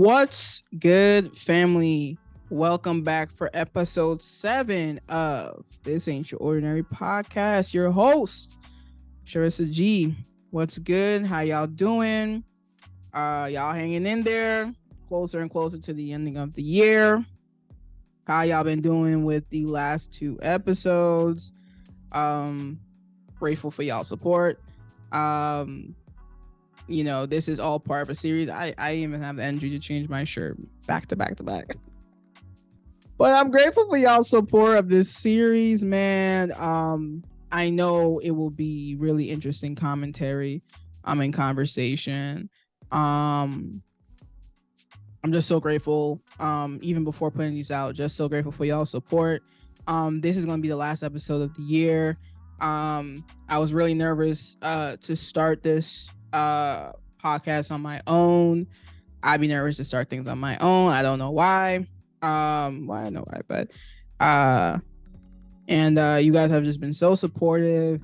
What's good, family? Welcome back for episode 7 of This Ain't Your Ordinary Podcast. Your host, Sharissa G. What's good? How y'all doing? Y'all hanging in there? Closer and closer to the ending of the year. How y'all been doing with the last 2 episodes? Grateful for y'all support. This is all part of a series. I even have the energy to change my shirt back to back to back. But I'm grateful for y'all's support of this series, man. I know it will be really interesting commentary. In conversation. I'm just so grateful. Even before putting these out, just so grateful for y'all's support. This is gonna be the last episode of the year. I was really nervous to start this podcast on my own. I'd be nervous to start things on my own. I don't know why. I know why, but you guys have just been so supportive.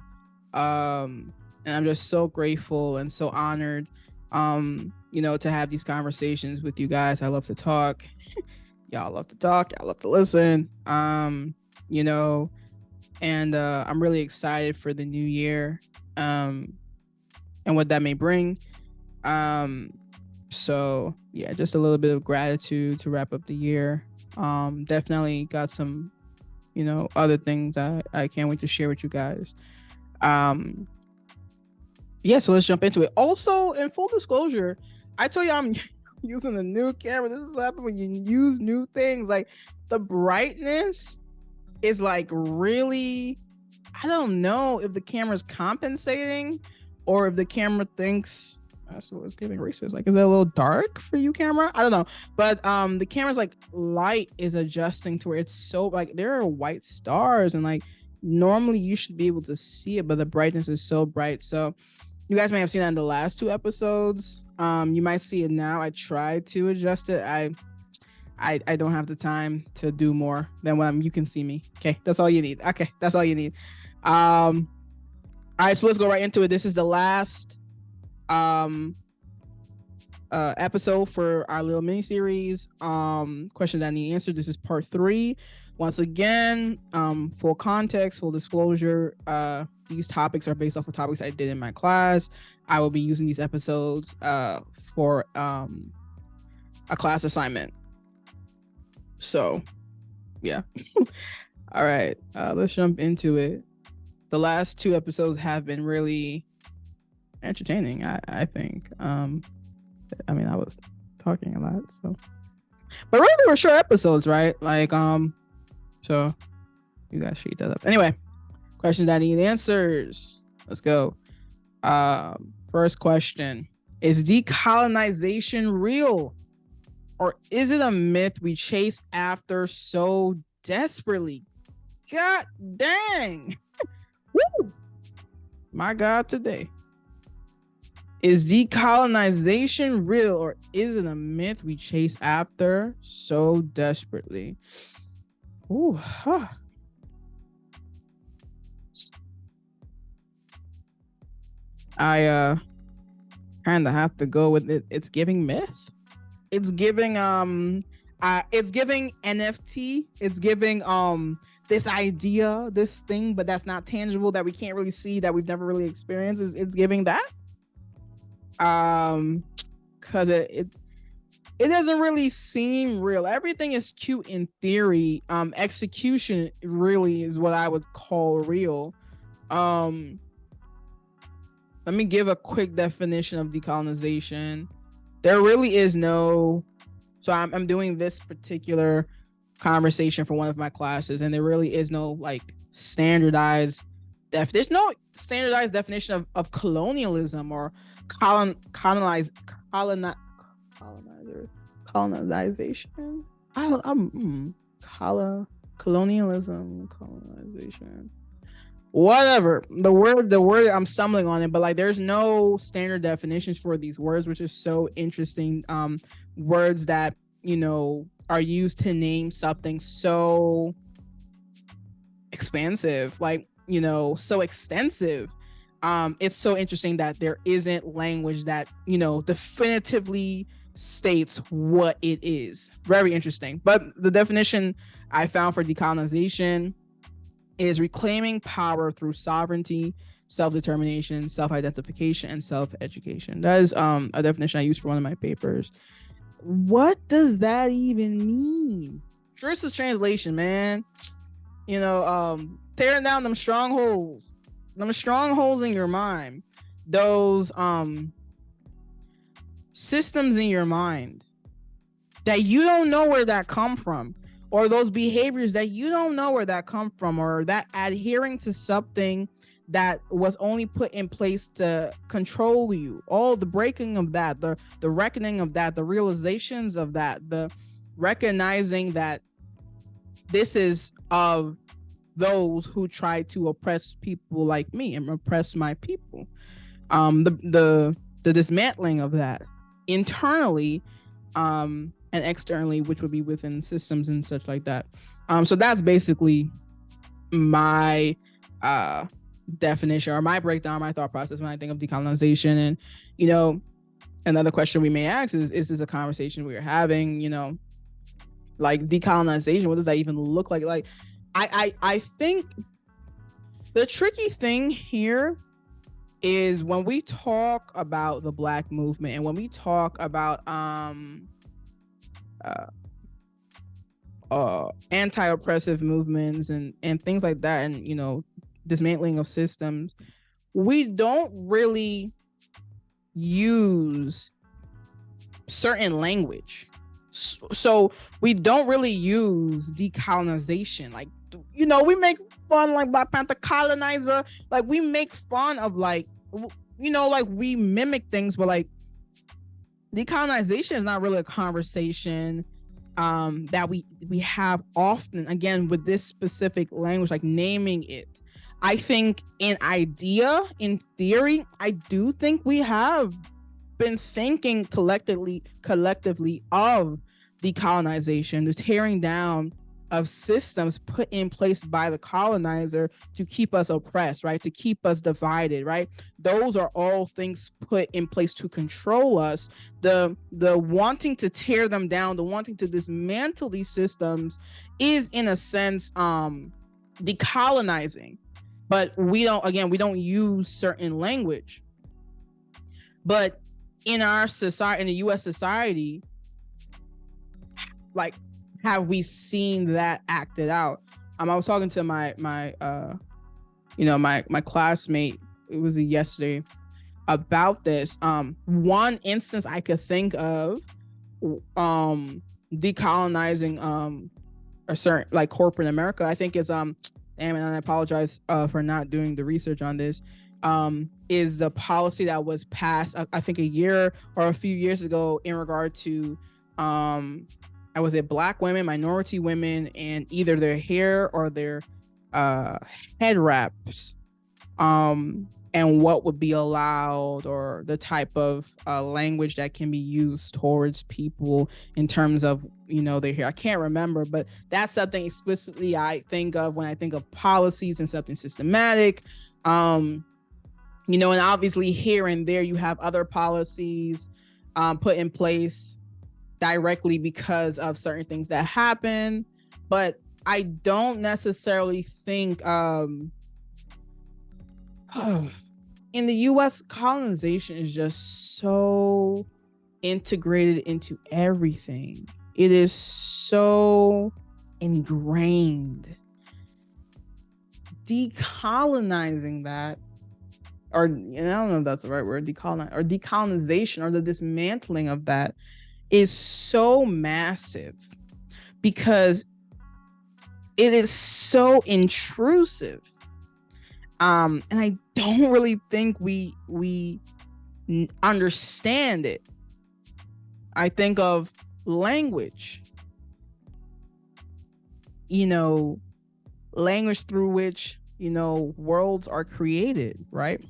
And I'm just so grateful and so honored to have these conversations with you guys. I love to talk. Y'all love to talk. Y'all love to listen. And I'm really excited for the new year. And what that may bring. So yeah, just a little bit of gratitude to wrap up the year. Definitely got some, other things I can't wait to share with you guys. So let's jump into it. Also, in full disclosure, I told you I'm using a new camera. This is what happens when you use new things. Like, the brightness is like really, I don't know if the camera's compensating or if the camera thinks, so it's giving racist. Like, is it a little dark for you, camera? I don't know. But the camera's like light is adjusting to where it's so like there are white stars and like normally you should be able to see it, but the brightness is so bright. So you guys may have seen that in the last 2 episodes. You might see it now. I tried to adjust it. I don't have the time to do more than what you can see me. Okay, that's all you need. Okay, that's all you need. All right, so let's go right into it. This is the last episode for our little mini series. Question that I need answered. This is part 3. Once again, full context, full disclosure. These topics are based off of topics I did in my class. I will be using these episodes for a class assignment. So, yeah. All right, let's jump into it. The last 2 episodes have been really entertaining, I think. I was talking a lot, so. But really, they were short episodes, right? Like, so you guys should eat that up. Anyway, questions that need answers. Let's go. First question. Is decolonization real? Or is it a myth we chase after so desperately? God dang. Woo! My God, today. Is decolonization real or is it a myth we chase after so desperately? Ooh, huh. I kind of have to go with it. It's giving myth. It's giving NFT. It's giving this idea, this thing, but that's not tangible, that we can't really see, that we've never really experienced. It's giving that. Because it doesn't really seem real. Everything is cute in theory. Execution really is what I would call real. Let me give a quick definition of decolonization. There really is no. So I'm doing this particular conversation for one of my classes, and there really is no like standardized there's no standardized definition of colonialism or colonization. Colonialism, colonization, whatever the word I'm stumbling on it, but like there's no standard definitions for these words, which is so interesting. Words that are used to name something so expansive, like so extensive. It's so interesting that there isn't language that definitively states what it is. Very interesting. But the definition I found for decolonization is reclaiming power through sovereignty, self-determination, self-identification, and self-education. That is a definition I used for one of my papers. What does that even mean? Sure, it's this translation, man. Tearing down them strongholds in your mind, those systems in your mind that you don't know where that come from, or those behaviors that you don't know where that come from, or that adhering to something that was only put in place to control you. All the breaking of that, the reckoning of that, the realizations of that, the recognizing that this is of those who try to oppress people like me and oppress my people. The dismantling of that internally and externally, which would be within systems and such like that. So that's basically my definition, or my breakdown, my thought process when I think of decolonization. And another question we may ask is this a conversation we are having? Like decolonization, what does that even look like? Like I think the tricky thing here is when we talk about the Black movement and when we talk about anti-oppressive movements and things like that, and dismantling of systems, we don't really use certain language. So we don't really use decolonization. Like, we make fun like Black Panther colonizer, like we make fun of like we mimic things, but like decolonization is not really a conversation that we have often, again, with this specific language, like naming it. I think in theory, I do think we have been thinking collectively of decolonization, the tearing down of systems put in place by the colonizer to keep us oppressed, right? To keep us divided, right? Those are all things put in place to control us. The wanting to tear them down, the wanting to dismantle these systems is in a sense decolonizing. But we don't use certain language. But in our society, in the US society, like, have we seen that acted out? I was talking to my classmate, it was yesterday, about this. One instance I could think of decolonizing a certain, like, corporate America, I think is damn it, and I apologize for not doing the research on this, is the policy that was passed I think a year or a few years ago in regard to was it Black women, minority women, and either their hair or their head wraps, and what would be allowed, or the type of language that can be used towards people in terms of their hair. I can't remember, but that's something explicitly I think of when I think of policies and something systematic. And obviously here and there you have other policies put in place directly because of certain things that happen, but I don't necessarily think in the US, colonization is just so integrated into everything. It is so ingrained. Decolonizing that, or I don't know if that's the right word, decolonization, or the dismantling of that, is so massive because it is so intrusive. And I don't really think we understand it. I think of language, language through which, worlds are created, right?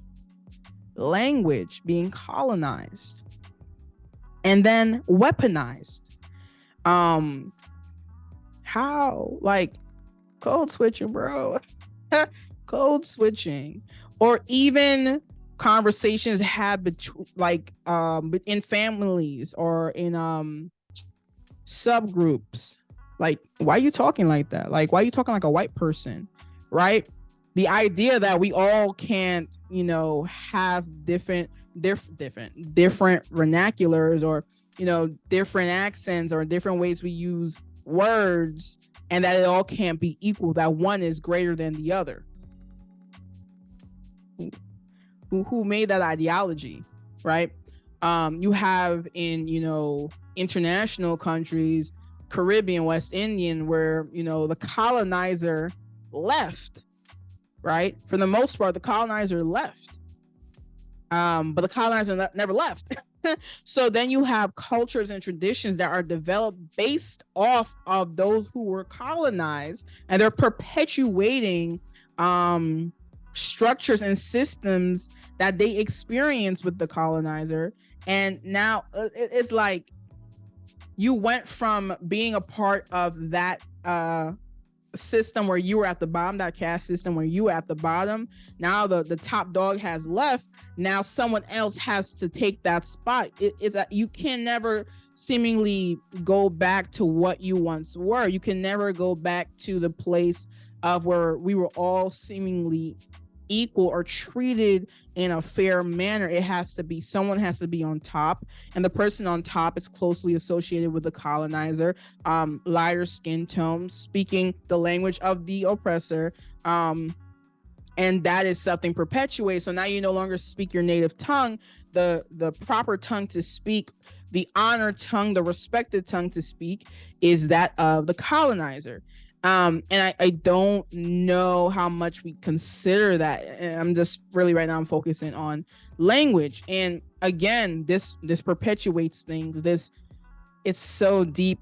Language being colonized and then weaponized. How? Like, code switching, bro. Code switching, or even conversations had between in families or in subgroups. Like, why are you talking like that? Like, why are you talking like a white person? Right? The idea that we all can't, have different vernaculars, or different accents, or different ways we use words, and that it all can't be equal, that one is greater than the other. Who made that ideology, right? You have in, international countries, Caribbean, West Indian, where, the colonizer left, right? For the most part, the colonizer left. But the colonizer never left. So then you have cultures and traditions that are developed based off of those who were colonized, and they're perpetuating structures and systems that they experienced with the colonizer. And now it's like you went from being a part of that system where you were at the bottom, that caste system where you were at the bottom. Now the top dog has left. Now someone else has to take that spot. You can never seemingly go back to what you once were. You can never go back to the place of where we were all seemingly equal or treated in a fair manner. Someone has to be on top, and the person on top is closely associated with the colonizer, lighter skin tone, speaking the language of the oppressor, and that is something perpetuated. So now you no longer speak your native tongue. The proper tongue to speak, the honored tongue, the respected tongue to speak, is that of the colonizer. And I don't know how much we consider that. I'm just really right now I'm focusing on language. And again, this perpetuates things. It's so deep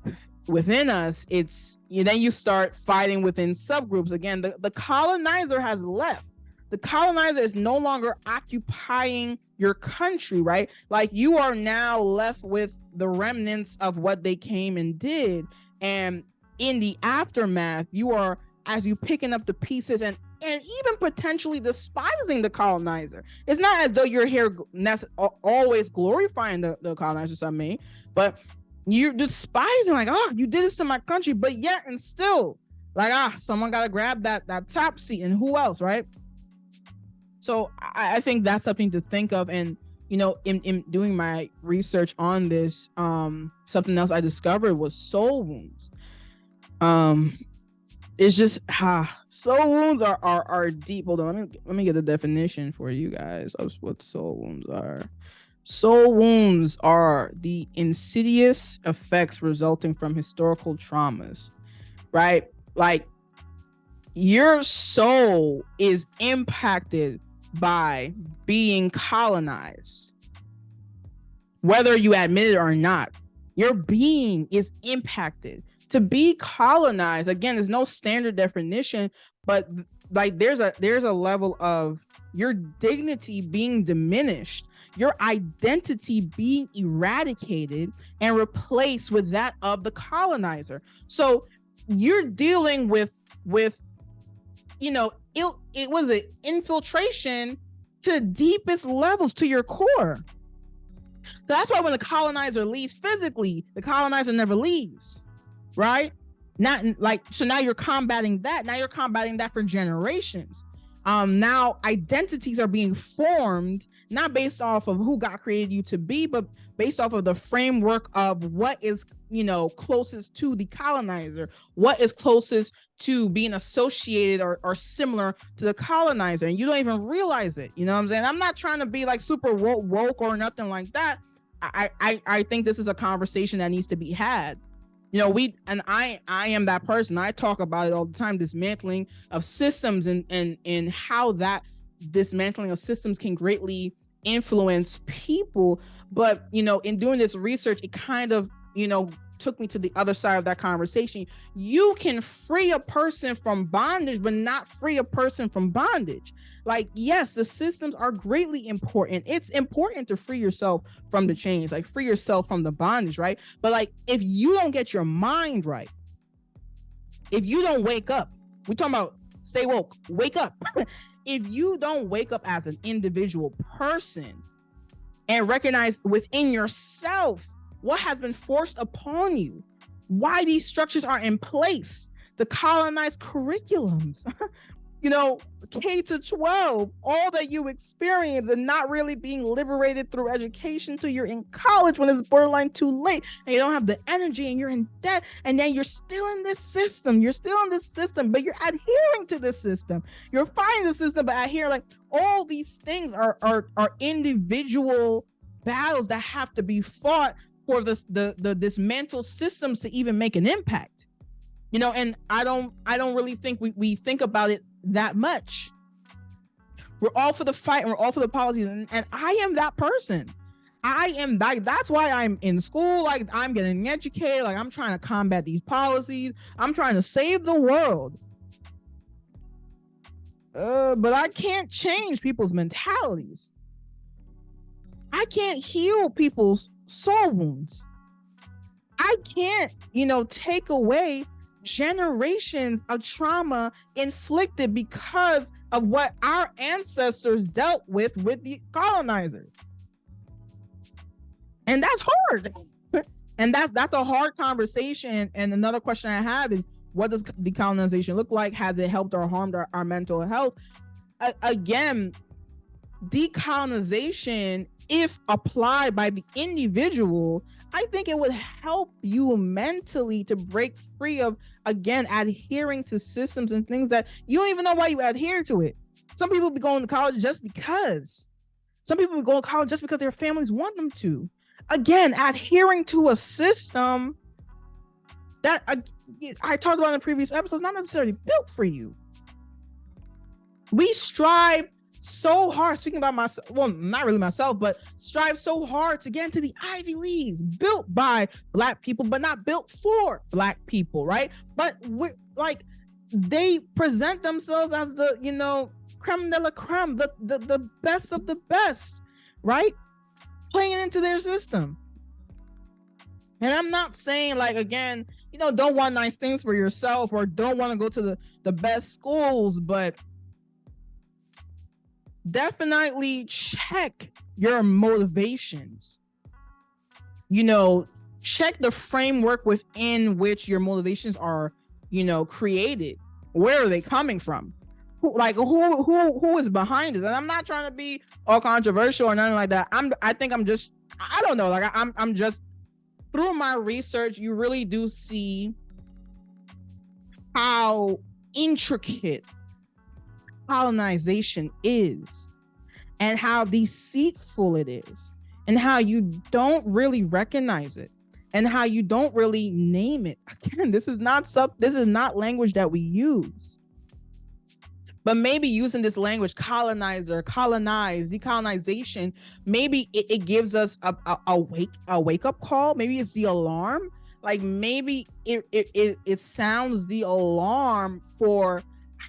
within us. Then you start fighting within subgroups. Again, the colonizer has left. The colonizer is no longer occupying your country, right? Like, you are now left with the remnants of what they came and did. And in the aftermath, you are, as you picking up the pieces and even potentially despising the colonizer. It's not as though you're here always glorifying the colonizer, some may, but you're despising, like, oh, you did this to my country, but yet and still, like, someone got to grab that top seat, and who else, right? So I think that's something to think of. And, in doing my research on this, something else I discovered was soul wounds. It's just soul wounds are deep. Hold on, let me get the definition for you guys of what soul wounds are. Soul wounds are the insidious effects resulting from historical traumas, right? Like, your soul is impacted by being colonized, whether you admit it or not. Your being is impacted. To be colonized, again, there's no standard definition, but like there's a level of your dignity being diminished, your identity being eradicated and replaced with that of the colonizer. So you're dealing with it was an infiltration to deepest levels, to your core. So that's why when the colonizer leaves physically, the colonizer never leaves. Right? So now you're combating that. Now you're combating that for generations. Now identities are being formed, not based off of who God created you to be, but based off of the framework of what is, closest to the colonizer, what is closest to being associated or similar to the colonizer. And you don't even realize it. You know what I'm saying? I'm not trying to be like super woke or nothing like that. I think this is a conversation that needs to be had. I am that person. I talk about it all the time, dismantling of systems and how that dismantling of systems can greatly influence people. But, in doing this research, it kind of, took me to the other side of that conversation. You can free a person from bondage, but not free a person from bondage. Like, yes, the systems are greatly important. It's important to free yourself from the chains, like free yourself from the bondage, right? But like, if you don't get your mind right, if you don't wake up, we're talking about Stay woke. Wake up. If you don't wake up as an individual person and recognize within yourself what has been forced upon you, why these structures are in place, the colonized curriculums, K-12, all that you experience, and not really being liberated through education till you're in college when it's borderline too late and you don't have the energy and you're in debt, and then you're still in this system. But you're adhering to the system. You're fighting the system, but adhering. Like, all these things are individual battles that have to be fought for the dismantled systems to even make an impact. And I don't really think we think about it that much. We're all for the fight and we're all for the policies, and I am that person. That's why I'm in school. Like, I'm getting educated. Like, I'm trying to combat these policies. I'm trying to save the world. But I can't change people's mentalities. I can't heal people's soul wounds. I can't, take away generations of trauma inflicted because of what our ancestors dealt with the colonizers. And that's hard. And that's a hard conversation. And another question I have is, what does decolonization look like? Has it helped or harmed our mental health? Again, decolonization, if applied by the individual, I think it would help you mentally to break free of, again, adhering to systems and things that you don't even know why you adhere to it. Some people be going to college just because. Some people be going to college just because their families want them to. Again, adhering to a system that I talked about in the previous episodes, not necessarily built for you. We strive so hard, speaking about myself, well, not really myself, but strive so hard to get into the Ivy Leagues, built by Black people, but not built for Black people, right? But they present themselves as the, creme de la creme, the best of the best, right? Playing into their system. And I'm not saying, like, again, don't want nice things for yourself or don't want to go to the best schools, but definitely check your motivations. Check the framework within which your motivations are, created. Where are they coming from? Who is behind this? And I'm not trying to be all controversial or nothing like that. I don't know. Like, I'm just, through my research, you really do see how intricate colonization is and how deceitful it is and how you don't really recognize it and how you don't really name it. Again, this is not language that we use. But maybe using this language, colonizer, colonize, decolonization, maybe it gives us a wake up call. Maybe it's the alarm. Like, maybe it sounds the alarm for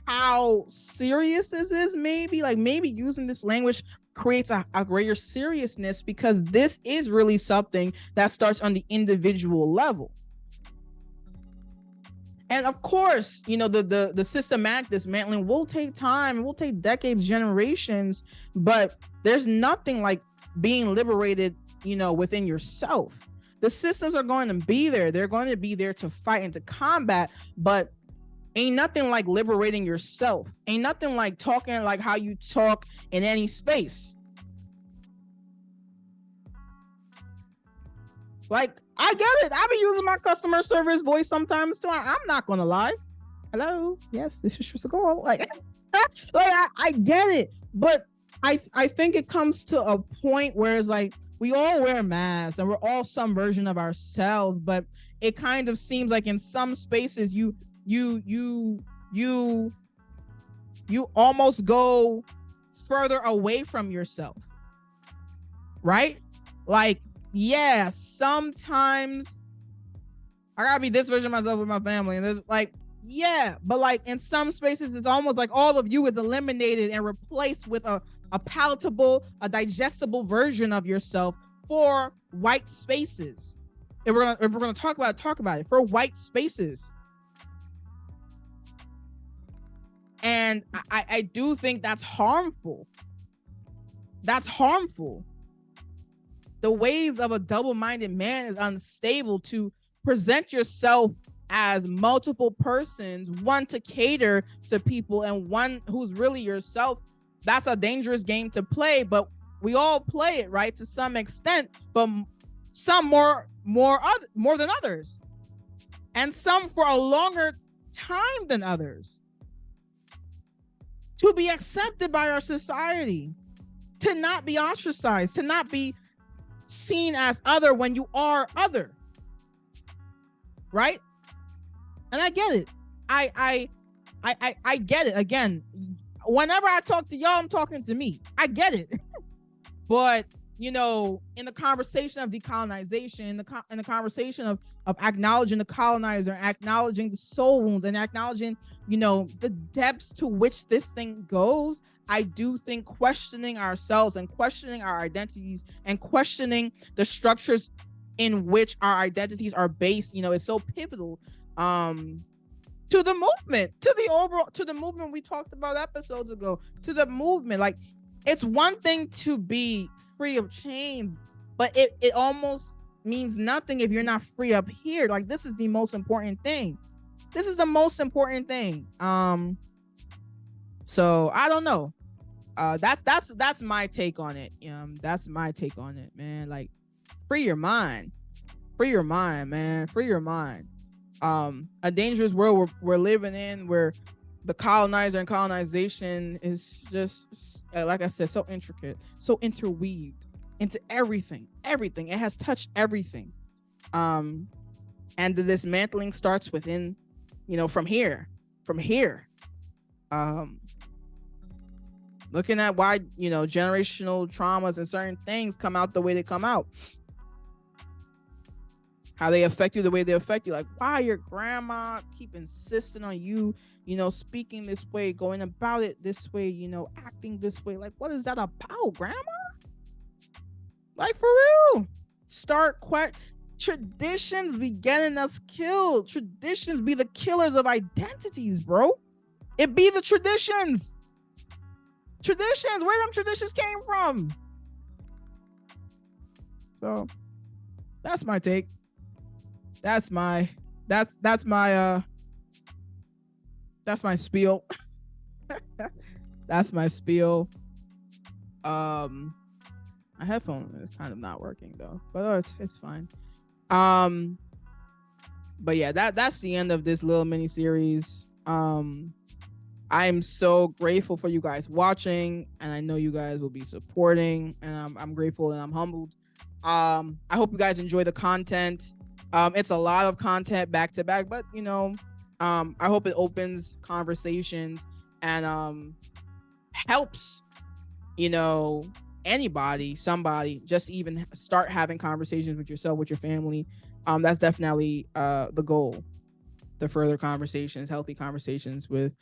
how serious this is. Maybe using this language creates a greater seriousness, because this is really something that starts on the individual level. And of course, the systematic dismantling will take time. It will take decades, generations, but there's nothing like being liberated, within yourself. The systems are going to be there. They're going to be there to fight and to combat, but ain't nothing like liberating yourself. Ain't nothing like talking like how you talk in any space. Like, I get it. I be using my customer service voice sometimes too. I'm not gonna lie. Hello, yes, this is just a girl. I get it, but I think it comes to a point where it's like we all wear masks and we're all some version of ourselves, but it kind of seems like in some spaces you almost go further away from yourself, right? Like, yeah, sometimes I gotta be this version of myself with my family, and there's but in some spaces it's almost like all of you is eliminated and replaced with a palatable, a digestible version of yourself for white spaces. If we're gonna talk about it for white spaces. And I do think that's harmful. That's harmful. The ways of a double-minded man is unstable. To present yourself as multiple persons, one to cater to people and one who's really yourself, that's a dangerous game to play. But we all play it, right, to some extent, but some more than others, and some for a longer time than others. To be accepted by our society, to not be ostracized, to not be seen as other when you are other, right? And I get it. I get it. Again, whenever I talk to y'all, I'm talking to me. I get it. But in the conversation of decolonization, in the conversation of acknowledging the colonizer, acknowledging the soul wounds, and acknowledging the depths to which this thing goes, I do think questioning ourselves and questioning our identities and questioning the structures in which our identities are based, is so pivotal to the movement, to the movement we talked about episodes ago, to the movement. Like, it's one thing to be free of chains, but it almost means nothing if you're not free up here. Like, this is the most important thing. This is the most important thing. So I don't know. That's my take on it. That's my take on it, man. Like, free your mind, man. Free your mind. A dangerous world we're living in, where the colonizer and colonization is just, like I said, so intricate, so interweaved into everything. It has touched everything. And the dismantling starts within, from here. Looking at why, generational traumas and certain things come out the way they come out. How they affect you the way they affect you. Like, why your grandma keep insisting on you, speaking this way, going about it this way, acting this way. Like, what is that about, grandma? Like, for real. Traditions be getting us killed. Traditions be the killers of identities, bro. It be the traditions. Where them traditions came from. So that's my take. That's my spiel. That's my spiel. My headphone is kind of not working though, but it's fine. But yeah, that's the end of this little mini series. I'm so grateful for you guys watching, and I know you guys will be supporting, and I'm grateful and I'm humbled. I hope you guys enjoy the content. It's a lot of content back to back, but I hope it opens conversations and helps anybody, somebody, just even start having conversations with yourself, with your family. That's definitely the goal. The further conversations, healthy conversations with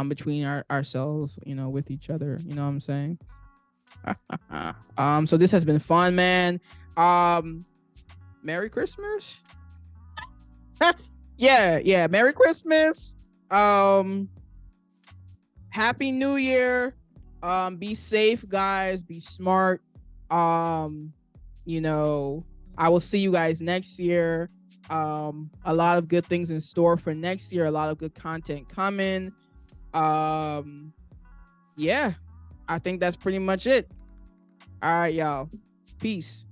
between ourselves, with each other. You know what I'm saying? So this has been fun, man. Merry Christmas. yeah, Merry Christmas. Happy New Year. Be safe, guys. Be smart. I will see you guys next year. A lot of good things in store for next year. A lot of good content coming. Yeah, I think that's pretty much it. All right, y'all. Peace.